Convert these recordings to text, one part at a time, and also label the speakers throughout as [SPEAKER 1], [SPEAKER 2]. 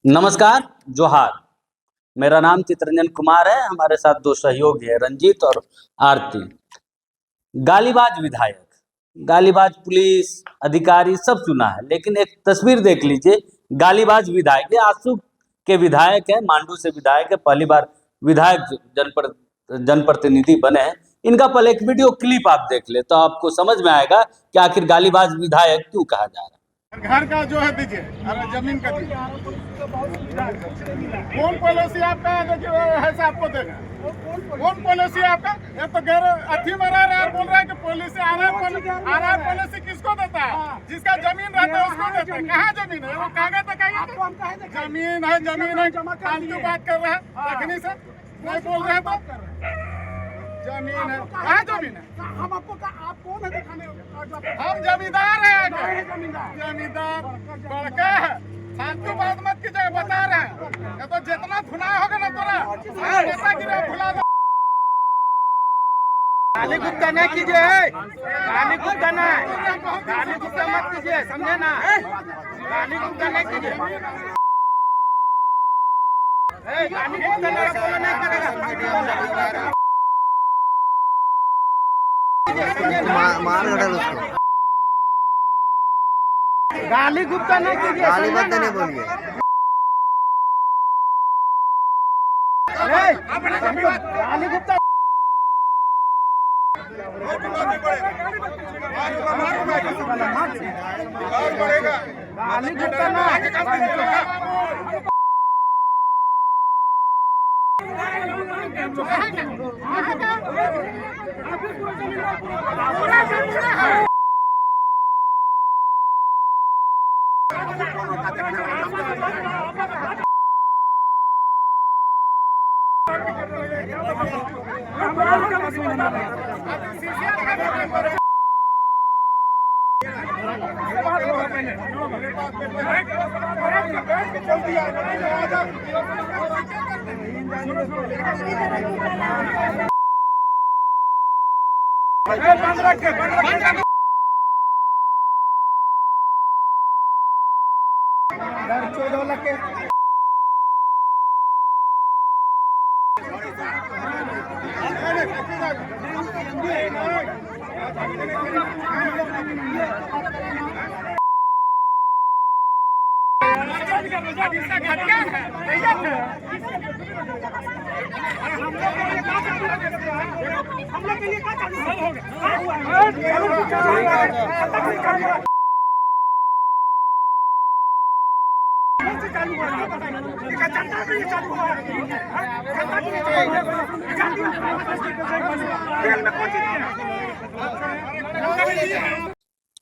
[SPEAKER 1] नमस्कार, जोहार। मेरा नाम चित्रंजन कुमार है। हमारे साथ दो सहयोगी है, रंजीत और आरती। गालीबाज विधायक, गालीबाज पुलिस अधिकारी सब सुना है, लेकिन एक तस्वीर देख लीजिए। गालीबाज विधायक, ये आसू के विधायक है, मांडू से विधायक है, पहली बार विधायक जनप्रतिनिधि बने हैं। इनका पहले एक वीडियो क्लिप आप देख ले तो आपको समझ में आएगा कि आखिर गालीबाज विधायक क्यों कहा जा रहा है।
[SPEAKER 2] घर का जो है दीजिए, अरे जमीन का दीजिए। कौन पॉलिसी आपका है आपको देगा? कौन पॉलिसी आपका? ये तो गैर अथी में रह रहा है, बोल रहा है कि पॉलिसी आर पॉलिसी किसको देता है? जिसका जमीन रहता है उसको देता है। कहाँ जमीन है? वो कागज दिखाइए। जमीन है, जमीन है। फालतू बात कर रहा है, देखने से नहीं बोल रहे तो जमीन है। कहाँ जमीन है? हम आपको आप कौन है दिखाने? हम जमींदार हैं। जमींदार बड़का है, फालतू बात मत कीजिए, बता रहे हैं। ये तो जितना धुना होगा ना तोरा ऐसा गिरा भुला दो। गाली गुप्ता नहीं कीजिए, गाली गुप्ता नहीं, गाली गुप्ता मत कीजिए, समझे ना? गाली गुप्ता नहीं कीजिए, गाली गुप्ता नहीं करेगा। मार उसको। गाली गुप्ता नहीं कीजिए, गाली मत नहीं बोलिए। गाली गुप्ता गाली गुप्ता ना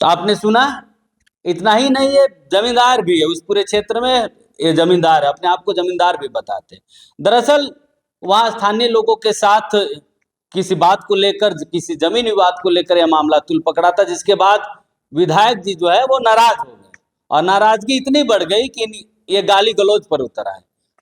[SPEAKER 1] तो आपने सुना, इतना ही नहीं, ये जमींदार भी है उस पूरे क्षेत्र में। ये जमींदार है, अपने आप को जमींदार भी बताते। दरअसल वहां स्थानीय लोगों के साथ किसी बात को लेकर, किसी जमीन विवाद को लेकर यह मामला तुल पकड़ा था, जिसके बाद विधायक जी जो है वो नाराज हो गए और नाराजगी इतनी बढ़ गई कि ये गाली गलौज पर उतर आए।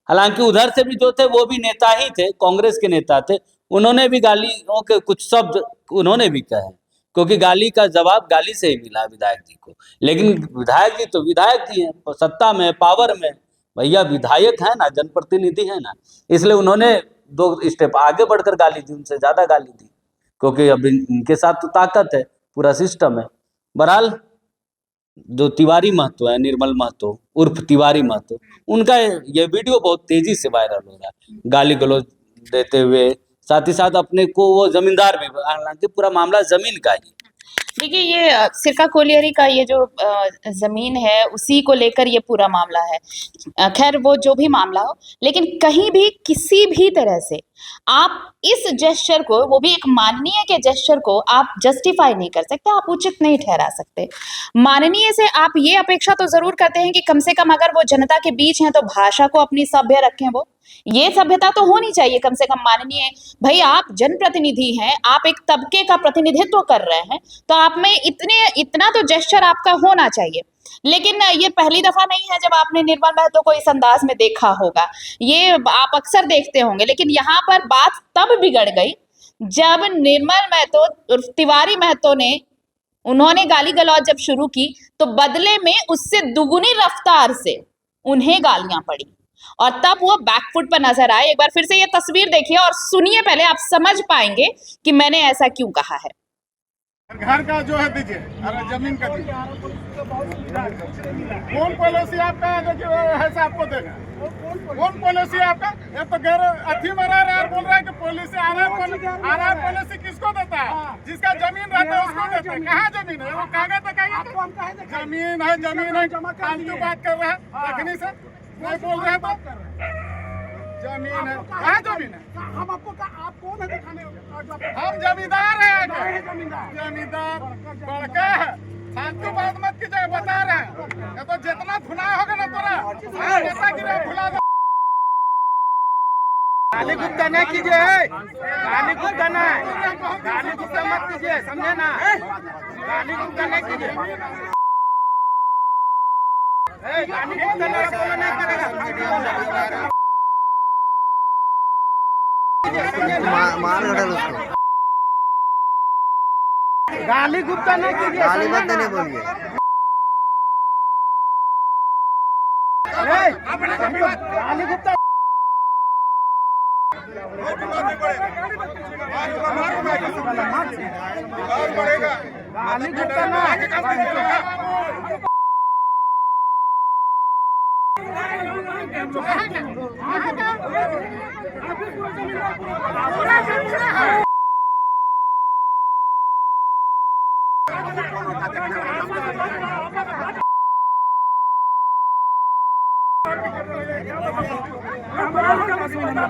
[SPEAKER 1] हालांकि उधर से भी जो थे वो भी नेता ही थे, कांग्रेस के नेता थे, उन्होंने भी गालियों के कुछ शब्द उन्होंने भी कहे, क्योंकि गाली का जवाब गाली से ही मिला विधायक जी को। लेकिन विधायक जी तो विधायक जी हैं, सत्ता में, पावर में, भैया विधायक है ना, जनप्रतिनिधि है ना, इसलिए उन्होंने 2 स्टेप आगे बढ़कर गाली दी, उनसे ज्यादा गाली दी, क्योंकि अब इनके साथ तो ताकत है, पूरा सिस्टम है। बहरहाल जो तिवारी महतो है, निर्मल महतो उर्फ तिवारी महतो, उनका ये वीडियो बहुत तेजी से वायरल हो रहा है, गाली गलौज देते हुए, साथ ही साथ अपने को वो जमींदार भी, हालांकि पूरा मामला जमीन का ही।
[SPEAKER 3] देखिए, ये सिरका कोलियरी का ये जो जमीन है उसी को लेकर ये पूरा मामला है। खैर वो जो भी मामला हो, लेकिन कहीं भी किसी भी तरह से आप इस जेस्चर को, वो भी एक माननीय के जेस्चर को आप जस्टिफाई नहीं कर सकते, आप उचित नहीं ठहरा सकते। माननीय से आप ये अपेक्षा तो जरूर करते हैं कि कम से कम अगर वो जनता के बीच हैं तो भाषा को अपनी सभ्य रखें। वो ये सभ्यता तो होनी चाहिए कम से कम। माननीय भाई, आप जनप्रतिनिधि हैं, आप एक तबके का प्रतिनिधित्व कर रहे हैं, तो आप में इतना तो जेस्चर आपका होना चाहिए। लेकिन ये पहली दफा नहीं है जब आपने निर्मल महतो को इस अंदाज में देखा होगा, ये आप अक्सर देखते होंगे। लेकिन यहाँ पर बात तब बिगड़ गई जब निर्मल महतो उर्फ तिवारी महतो ने, उन्होंने गाली गलौज जब शुरू की तो बदले में उससे दुगुनी रफ्तार से उन्हें गालियां पड़ी और तब वो बैकफुट पर नजर आए। एक बार फिर से ये तस्वीर देखिए और सुनिए, पहले आप समझ पाएंगे कि मैंने ऐसा क्यों कहा है।
[SPEAKER 2] घर का जो है दीजिए, अरे जमीन का दीजिए। कौन पॉलिसी आपका है जो कि ऐसा आपको देगा? कौन पॉलिसी आपका? ये तो गैर अथी मरा रहा है, बोल रहा है कि पॉलिसी आना पॉलिसी किसको देता है? जिसका जमीन रहता है उसको देता है। कहाँ जमीन है? वो कागज है, कागज जमीन है फालतू बात कर रहा है। रखनी से नहीं बोल रहे तो जमीन है। कहाँ जमीन है?
[SPEAKER 4] हम आपको आप कौन है दिखाने?
[SPEAKER 2] हम जमींदार हैं। जमींदार बड़का है, फालतू बात मत कीजिए, बता रहे हैं। ये तो जितना धुना होगा ना तोरा ऐसा गिरा भुला दो।
[SPEAKER 4] गाली गुप्ता नहीं कीजिए, गाली गुप्ता नहीं, गाली गुप्ता मत कीजिए, समझे ना? गाली गुप्ता नहीं कीजिए, गाली गुप्ता नहीं करेगा।
[SPEAKER 5] मार घटल उसको,
[SPEAKER 4] गाली गुप्ता नहीं कीजिए,
[SPEAKER 5] गाली मत नहीं बोलिए।
[SPEAKER 4] गाली गुप्ता गाली गुप्ता ना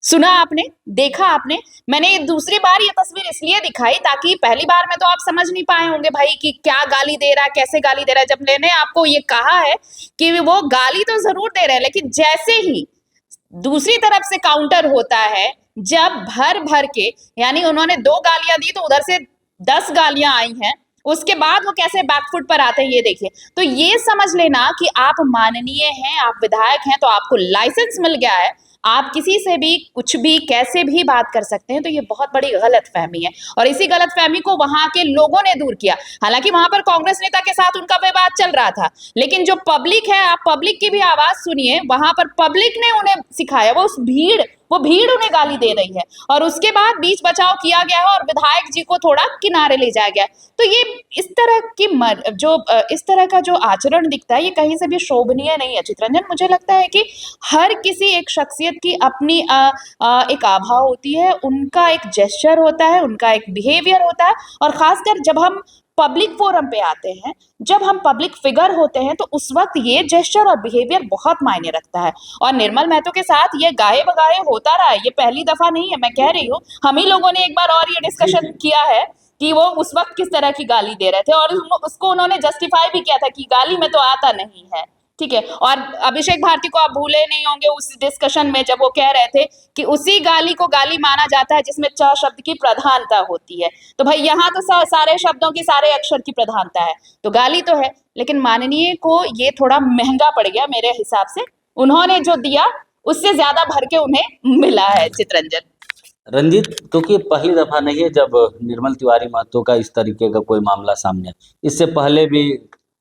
[SPEAKER 3] सुना आपने, देखा आपने। मैंने ये दूसरी बार ये तस्वीर इसलिए दिखाई ताकि पहली बार में तो आप समझ नहीं पाए होंगे भाई कि क्या गाली दे रहा है, कैसे गाली दे रहा है। जब मैंने आपको ये कहा है कि वो गाली तो जरूर दे रहे हैं, लेकिन जैसे ही दूसरी तरफ से काउंटर होता है, जब भर भर के, यानी उन्होंने 2 गालियां दी तो उधर से 10 गालियां आई हैं, उसके बाद वो कैसे बैकफुट पर आते हैं ये देखिए। तो ये समझ लेना कि आप माननीय हैं, आप विधायक हैं, तो आपको लाइसेंस मिल गया है, आप किसी से भी कुछ भी कैसे भी बात कर सकते हैं। तो ये बहुत बड़ी गलतफहमी है और इसी गलतफहमी को वहां के लोगों ने दूर किया। हालांकि वहां पर कांग्रेस नेता के साथ उनका विवाद चल रहा था, लेकिन जो पब्लिक है, आप पब्लिक की भी आवाज सुनिए। वहां पर पब्लिक ने उन्हें सिखाया, वो भीड़ उन्हें गाली दे रही है और उसके बाद बीच बचाव किया गया है और विधायक जी को थोड़ा किनारे ले जाया गया। तो ये इस तरह का जो आचरण दिखता है, ये कहीं से भी शोभनीय नहीं है चित्ररंजन। मुझे लगता है कि हर किसी एक शख्सियत की अपनी एक आभा होती है, उनका एक जेस्चर होता है, उनका एक बिहेवियर होता है, और खासकर जब हम पब्लिक फोरम पे आते हैं, जब हम पब्लिक फिगर होते हैं, तो उस वक्त ये जेस्चर और बिहेवियर बहुत मायने रखता है। और निर्मल महतो के साथ ये गाए बगाए होता रहा है, ये पहली दफा नहीं है। मैं कह रही हूँ, हम ही लोगों ने एक बार और ये डिस्कशन किया है कि वो उस वक्त किस तरह की गाली दे रहे थे और उसको उन्होंने जस्टिफाई भी किया था कि गाली में तो आता नहीं है, ठीक है। और अभिषेक भारती को आप भूले नहीं होंगे उस डिस्कशन में, जब वो कह रहे थे कि उसी गाली को गाली माना जाता है जिसमें च शब्द की प्रधानता होती है। तो भाई यहाँ तो सारे शब्दों की, सारे अक्षर की प्रधानता है, तो गाली तो है, लेकिन माननीय को ये थोड़ा महंगा पड़ गया मेरे हिसाब से। उन्होंने जो दिया उससे ज्यादा भर के उन्हें मिला है चित्ररंजन।
[SPEAKER 1] रंजीत, क्योंकि पहली दफा नहीं है जब निर्मल तिवारी महतो का इस तरीके का कोई मामला सामने है। इससे पहले भी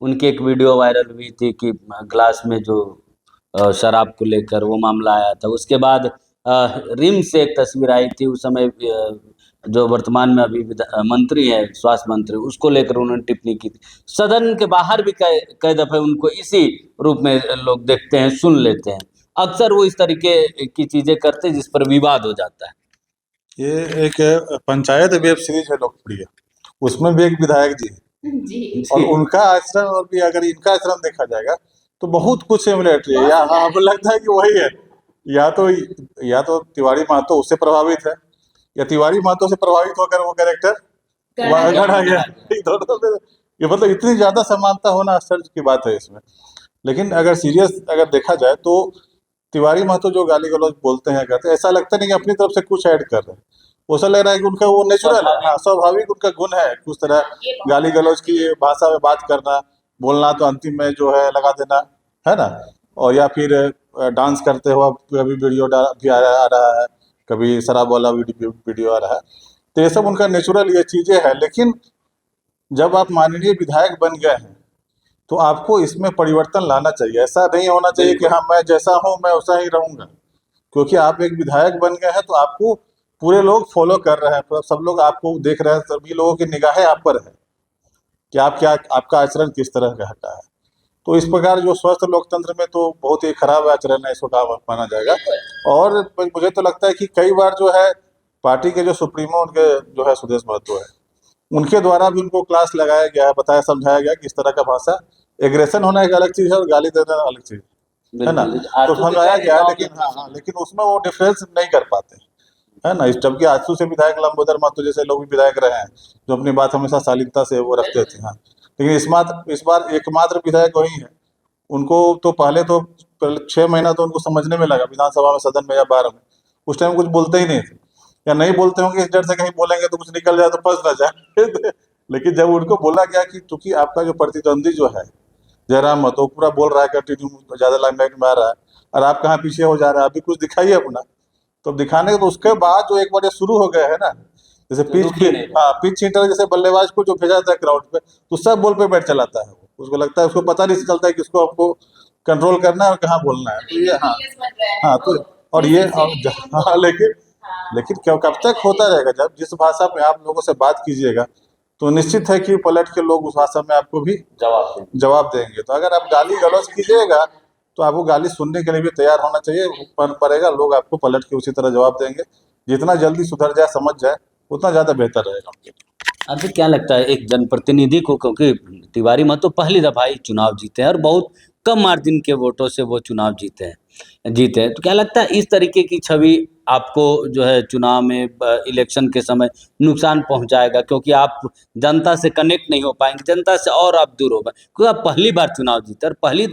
[SPEAKER 1] उनकी एक वीडियो वायरल हुई थी कि ग्लास में जो शराब को लेकर वो मामला आया था। उसके बाद रिम से एक तस्वीर आई थी, उस समय जो वर्तमान में अभी मंत्री है, स्वास्थ्य मंत्री, उसको लेकर उन्होंने टिप्पणी की थी। सदन के बाहर भी कई दफे उनको इसी रूप में लोग देखते हैं, सुन लेते हैं। अक्सर वो इस तरीके की चीजें करते हैं जिस पर विवाद हो जाता है।
[SPEAKER 6] ये एक पंचायत वेब सीरीज है लोकप्रिय, उसमें भी एक विधायक जी है
[SPEAKER 3] जी
[SPEAKER 6] और उनका आचरण और भी अगर इनका आचरण देखा जाएगा तो बहुत कुछ सिमिलरिटी है। या हमको लगता है कि वही है, या तो तिवारी महतो उससे प्रभावित है या तिवारी महतो से प्रभावित होकर वो कैरेक्टर गढ़ा गया। दोनों में ये मतलब इतनी ज्यादा समानता होना आश्चर्य की बात है इसमें। लेकिन अगर सीरियस अगर देखा जाए तो तिवारी महतो जो गाली गलौज बोलते हैं करते हैं, ऐसा लगता नहीं कि अपनी तरफ से कुछ ऐड कर रहे हैं। ऐसा लग रहा है कि उनका वो नेचुरल है, हाँ, स्वाभाविक उनका गुण है कुछ तरह गाली गलौज की भाषा में बात करना, बोलना, तो अंतिम में जो है लगा देना, है ना। और या फिर डांस करते हुआ कभी वीडियो भी आ रहा है, कभी शराब वाला वीडियो आ रहा है, तो ये सब उनका नेचुरल ये चीजें हैं। लेकिन जब आप माननीय विधायक बन गए हैं तो आपको इसमें परिवर्तन लाना चाहिए। ऐसा नहीं होना चाहिए कि हाँ मैं जैसा हूँ मैं वैसा ही रहूंगा, क्योंकि आप एक विधायक बन गए हैं तो आपको पूरे लोग फॉलो कर रहे हैं, सब लोग आपको देख रहे हैं, सभी लोगों की निगाहें आप पर है कि आप क्या, आपका आचरण किस तरह का है। तो इस प्रकार जो स्वस्थ लोकतंत्र में तो बहुत ही खराब आचरण है, इसको कहा माना जाएगा। और मुझे तो लगता है कि कई बार जो है पार्टी के जो सुप्रीमो उनके जो है सुदेश महतो है, उनके द्वारा भी उनको क्लास लगाया गया है, बताया समझाया गया कि इस तरह का भाषा, एग्रेशन होना एक अलग चीज है और गाली देना अलग चीज है ना, तो समझाया गया है। लेकिन उसमें वो डिफरेंस नहीं कर पाते, है ना। जबकि आजसू से विधायक लंबोदर महतो जैसे लोग भी विधायक रहे हैं जो अपनी बात हमेशा शालीनता से वो रखते थे, हाँ। लेकिन इस बार एकमात्र विधायक वही है, उनको तो पहले 6 महीना तो उनको समझने में लगा विधानसभा में, सदन में या बाहर में, उस टाइम कुछ बोलते ही नहीं थे या नहीं बोलते होंगे इस डर से कहीं बोलेंगे तो कुछ निकल जाए तो फंस ना जाए। लेकिन जब उनको बोला गया कि चूंकि आपका जो प्रतिद्वंदी जो है जयराम महतो पूरा बोल रहा है कंटिन्यू, ज्यादा लाइमलाइट में आ रहा है और आप कहाँ पीछे हो जा रहे हैं, अभी कुछ दिखाइए अपना, तो दिखाने तो उसके बाद जो एक बार ये शुरू हो गया है ना, जैसे पिच हिटर जैसे बल्लेबाज को जो भेजा जाता है ग्राउंड पे तो सब बॉल पे बैट चलाता है, उसको लगता है, उसको पता नहीं चलता है कि उसको आपको कंट्रोल करना है और कहाँ बोलना है। तो ये हाँ तो और ये हाँ, लेकिन क्यों कब तक होता रहेगा। जब जिस भाषा में आप लोगों से बात कीजिएगा तो निश्चित है कि पलट के लोग उस भाषा में आपको भी जवाब देंगे। तो अगर आप गाली गलौज कीजिएगा तो आपको गाली सुनने के लिए भी तैयार होना चाहिए पड़ेगा, लोग आपको पलट के उसी तरह जवाब देंगे। जितना जल्दी सुधर जाए, समझ जाए, उतना ज्यादा बेहतर रहेगा।
[SPEAKER 1] आपको क्या लगता है एक जनप्रतिनिधि को, क्योंकि तिवारी महतो पहली दफा ही चुनाव जीते हैं और बहुत कम मार्जिन के वोटों से वो चुनाव जीते हैं, तो क्या लगता है इस तरीके की छवि आपको जो है चुनाव में इलेक्शन के समय नुकसान पहुंचाएगा, क्योंकि आप जनता से कनेक्ट नहीं हो पाएंगे, जनता से और आप दूर हो पाएंगे, क्योंकि आप पहली बार चुनाव जीते और पहली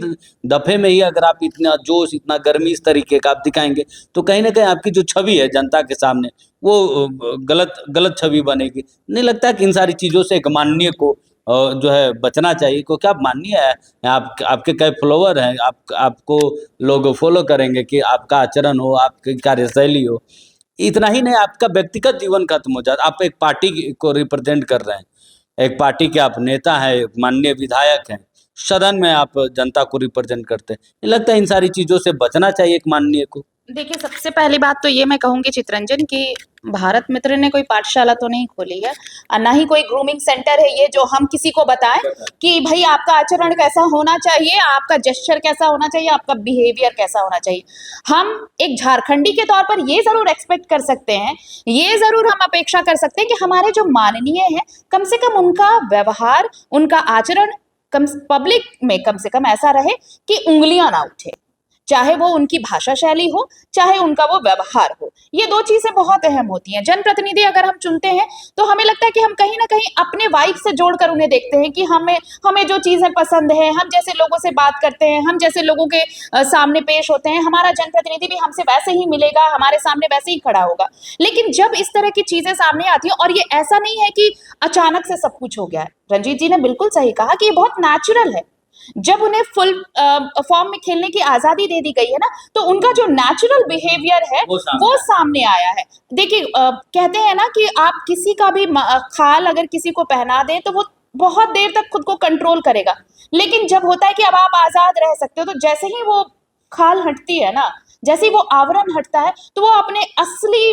[SPEAKER 1] दफे में ही अगर आप इतना जोश, इतना गर्मी इस तरीके का आप दिखाएंगे तो कहीं ना कहीं आपकी जो छवि है जनता के सामने वो गलत छवि बनेगी। नहीं लगता है कि इन सारी चीज़ों से एक माननीय को जो है बचना चाहिए, क्योंकि आप माननीय है, आपके कई फॉलोवर हैं, आपको लोग फॉलो करेंगे कि आपका आचरण हो, आपकी कार्यशैली हो। इतना ही नहीं, आपका व्यक्तिगत जीवन खत्म हो जाता। आप एक पार्टी को रिप्रेजेंट कर रहे हैं, एक पार्टी के आप नेता हैं, माननीय विधायक हैं, सदन में आप जनता को रिप्रेजेंट करते हैं। नहीं लगता इन सारी चीज़ों से बचना चाहिए एक माननीय को?
[SPEAKER 3] देखिए, सबसे पहली बात तो ये मैं कहूँगी चित्रंजन कि भारत मित्र ने कोई पाठशाला तो नहीं खोली है और ना ही कोई ग्रूमिंग सेंटर है ये जो हम किसी को बताएं कि भाई आपका आचरण कैसा होना चाहिए, आपका जेस्चर कैसा होना चाहिए, आपका बिहेवियर कैसा होना चाहिए। हम एक झारखंडी के तौर पर ये जरूर एक्सपेक्ट कर सकते हैं, ये जरूर हम अपेक्षा कर सकते हैं कि हमारे जो माननीय हैं कम से कम उनका व्यवहार, उनका आचरण पब्लिक में कम से कम ऐसा रहे कि उंगलियां ना उठे, चाहे वो उनकी भाषा शैली हो, चाहे उनका वो व्यवहार हो। ये दो चीजें बहुत अहम होती हैं। जनप्रतिनिधि अगर हम चुनते हैं तो हमें लगता है कि हम कहीं ना कहीं अपने वाइब से जोड़कर उन्हें देखते हैं कि हमें जो चीजें पसंद है, हम जैसे लोगों से बात करते हैं, हम जैसे लोगों के सामने पेश होते हैं, हमारा जनप्रतिनिधि भी हमसे वैसे ही मिलेगा, हमारे सामने वैसे ही खड़ा होगा। लेकिन जब इस तरह की चीजें सामने आती हैं, और ये ऐसा नहीं है कि अचानक से सब कुछ हो गया है, रंजीत जी ने बिल्कुल सही कहा कि ये बहुत नेचुरल है। जब उन्हें फुल फॉर्म में खेलने की आजादी दे दी गई है ना, तो उनका जो नेचुरल बिहेवियर है वो सामने आया है। देखिए, कहते हैं ना कि आप किसी का भी खाल अगर किसी को पहना दें तो वो बहुत देर तक खुद को कंट्रोल करेगा, लेकिन जब होता है कि अब आप आजाद रह सकते हो, तो जैसे ही वो खाल हटती है ना, जैसे ही वो आवरण हटता है, तो वो अपने असली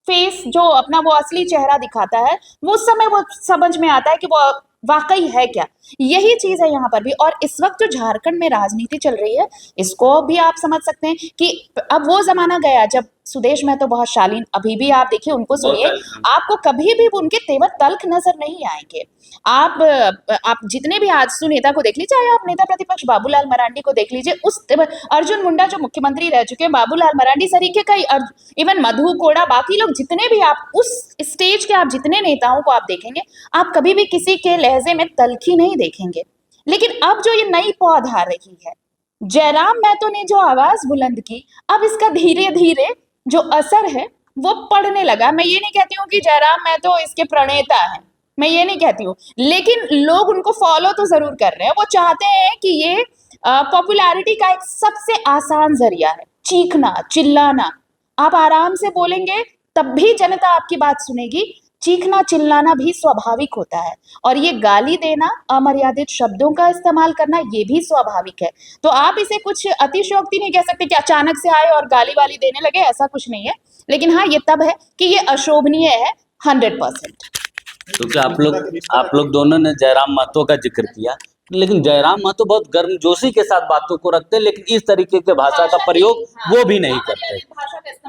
[SPEAKER 3] फेस, जो अपना वो असली चेहरा दिखाता है, वो उस समय वो समझ में आता है कि वो वाकई है क्या। यही चीज है यहाँ पर भी। और इस वक्त जो झारखंड में राजनीति चल रही है, इसको भी आप समझ सकते हैं कि अब वो जमाना गया जब सुदेश महतो बहुत शालीन, अभी भी आप देखिए उनको सुनिए, आपको कभी भी उनके तेवर तल्ख नजर नहीं आएंगे। आप जितने भी आजसू नेता को देख लीजिए, चाहे आप नेता प्रतिपक्ष बाबूलाल मरांडी को देख लीजिए, उस अर्जुन मुंडा जो मुख्यमंत्री रह चुके हैं, बाबूलाल मरांडी सरीके कई, इवन मधु कोड़ा, बाकी लोग जितने भी, आप उस स्टेज के आप जितने नेताओं को आप देखेंगे, आप कभी भी किसी के लहजे में तल्खी नहीं देखेंगे। लेकिन अब जो ये नई पौध आ रही है, जयराम महतो ने जो आवाज बुलंद की, अब इसका धीरे धीरे जो असर है वो पड़ने लगा। मैं ये नहीं कहती हूँ कि जयराम महतो इसके प्रणेता हैं, मैं ये नहीं कहती हूँ, लेकिन लोग उनको फॉलो तो जरूर कर रहे हैं। वो चाहते हैं कि ये पॉपुलैरिटी का एक सबसे आसान जरिया है, चीखना चिल्लाना। आप आराम से बोलेंगे तब भी जनता आपकी बात सुनेगी, चीखना चिल्लाना भी स्वाभाविक होता है, और ये गाली देना, अमर्यादित शब्दों का इस्तेमाल करना, ये भी स्वाभाविक है। तो आप इसे कुछ अतिशयोक्ति नहीं कह सकते कि अचानक से आए और गाली वाली देने लगे, ऐसा कुछ नहीं है। लेकिन हाँ, ये तब है कि ये अशोभनीय है 100%।
[SPEAKER 1] क्योंकि आप लोग दोनों ने जयराम महतो का जिक्र किया, लेकिन जयराम महतो बहुत गर्मजोशी के साथ बातों को रखते हैं, लेकिन इस तरीके के भाषा का प्रयोग वो भी नहीं करते।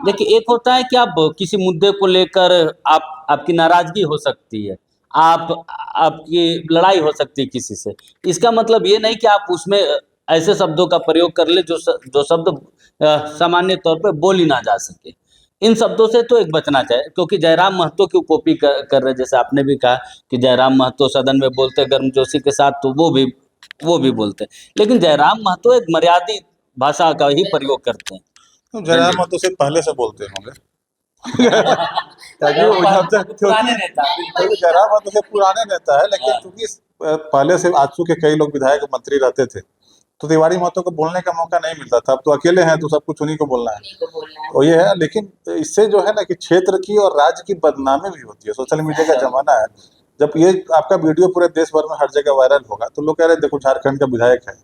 [SPEAKER 1] देखिए, एक होता है कि आप किसी मुद्दे को लेकर आपकी नाराजगी हो सकती है, आपकी लड़ाई हो सकती है किसी से, इसका मतलब ये नहीं कि आप उसमें ऐसे शब्दों का प्रयोग कर ले जो शब्द सामान्य तौर पर बोली ना जा सके। इन शब्दों से तो एक बचना चाहिए, क्योंकि जयराम महतो की कॉपी कर रहे, जैसे आपने भी कहा कि जयराम महतो सदन में बोलते गर्मजोशी के साथ, तो वो भी बोलते, लेकिन जयराम महतो एक मर्यादित भाषा का ही प्रयोग करते हैं।
[SPEAKER 6] तो जयराम महतो से पहले से बोलते होंगे ताकि वो जब तक, क्योंकि जयराम महतो से पुराने नेता है, लेकिन क्योंकि पहले से आजसू के कई लोग विधायक मंत्री रहते थे, तो तिवारी महतो को बोलने का मौका नहीं मिलता था। अब तो अकेले हैं तो सब कुछ उन्हीं को बोलना है, तो ये है। लेकिन इससे जो है ना कि क्षेत्र की और राज्य की बदनामी भी होती है। सोशल मीडिया का जमाना है, जब ये आपका वीडियो पूरे देश भर में हर जगह वायरल होगा, तो लोग कह रहे हैं देखो झारखंड का विधायक है,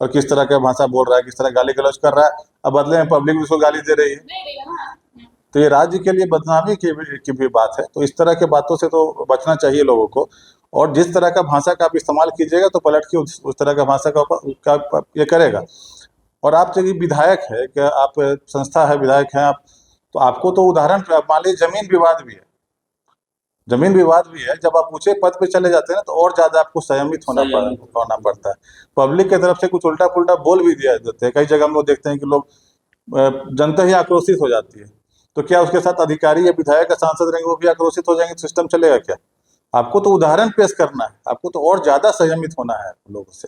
[SPEAKER 6] और किस तरह का भाषा बोल रहा है, किस तरह गाली गलौज कर रहा है, अब बदले में पब्लिक भी उसको गाली दे रही है। तो ये राज्य के लिए बदनामी की भी बात है। तो इस तरह के बातों से तो बचना चाहिए लोगों को, और जिस तरह का भाषा का आप इस्तेमाल कीजिएगा तो पलट के उस तरह का भाषा का ये करेगा। और आप जब विधायक है, क्या आप संस्था है, विधायक हैं आप, तो आपको तो उदाहरण मान लीजिए जमीन विवाद भी है, जब आप ऊंचे पद पे चले जाते हैं ना, तो और ज्यादा आपको संयमित होना पड़ता है। पब्लिक की तरफ से कुछ उल्टा पुल्टा बोल भी दिया जाता है, कई जगह हम लोग देखते हैं कि लोग जनता ही आक्रोशित हो जाती है, तो क्या उसके साथ अधिकारी या विधायक या सांसद रहेंगे वो भी आक्रोशित हो जाएंगे, सिस्टम चलेगा क्या? आपको तो उदाहरण पेश करना है, आपको तो और ज्यादा संयमित होना है लोगों से।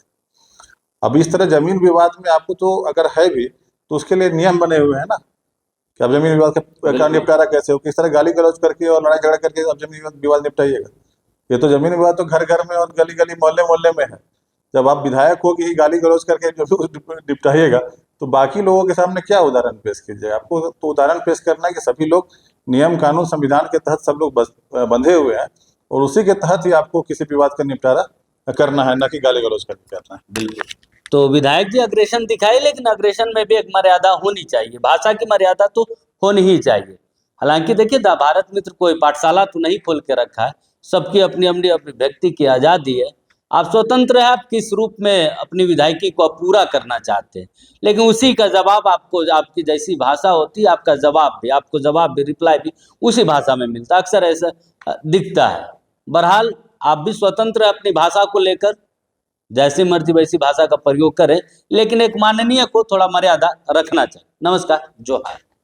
[SPEAKER 6] अब इस तरह जमीन विवाद में आपको तो अगर है भी, तो उसके लिए नियम बने हुए हैं ना, कि अब जमीन विवाद का निपटारा कैसे हो, किस तरह गाली गलौज करके और लड़ाई झगड़ा करके अब जमीन विवाद निपटाइएगा। ये तो जमीन विवाद तो घर घर में और गली गली मोहल्ले मोहल्ले में है। जब आप विधायक हो कि गाली गलौज करके जब निपटाइएगा, तो बाकी लोगों के सामने क्या उदाहरण पेश कीजिएगा? आपको तो उदाहरण पेश करना है कि सभी लोग नियम कानून संविधान के तहत सब लोग बंधे हुए हैं, और उसी के तहत ही आपको किसी विवाद का निपटारा करना है, ना कि गाली गलौज करके करना है।
[SPEAKER 1] बिल्कुल। तो विधायक जी अग्रेशन दिखाए, लेकिन अग्रेशन में भी एक मर्यादा होनी चाहिए, भाषा की मर्यादा तो होनी ही चाहिए। हालांकि देखिए, भारत मित्र कोई पाठशाला तो नहीं खोल के रखा है, सबकी अपनी अपनी व्यक्ति की आज़ादी है। आप स्वतंत्र है, आप किस रूप में अपनी विधायकी को पूरा करना चाहते हैं, लेकिन उसी का जवाब आपको, आपकी जैसी भाषा होती है, आपका जवाब भी रिप्लाई भी उसी भाषा में मिलता है, अक्सर ऐसा दिखता है। बहरहाल आप भी स्वतंत्र है अपनी भाषा को लेकर, जैसी मर्जी वैसी भाषा का प्रयोग करें, लेकिन एक माननीय को थोड़ा मर्यादा रखना चाहिए। नमस्कार, जोहार।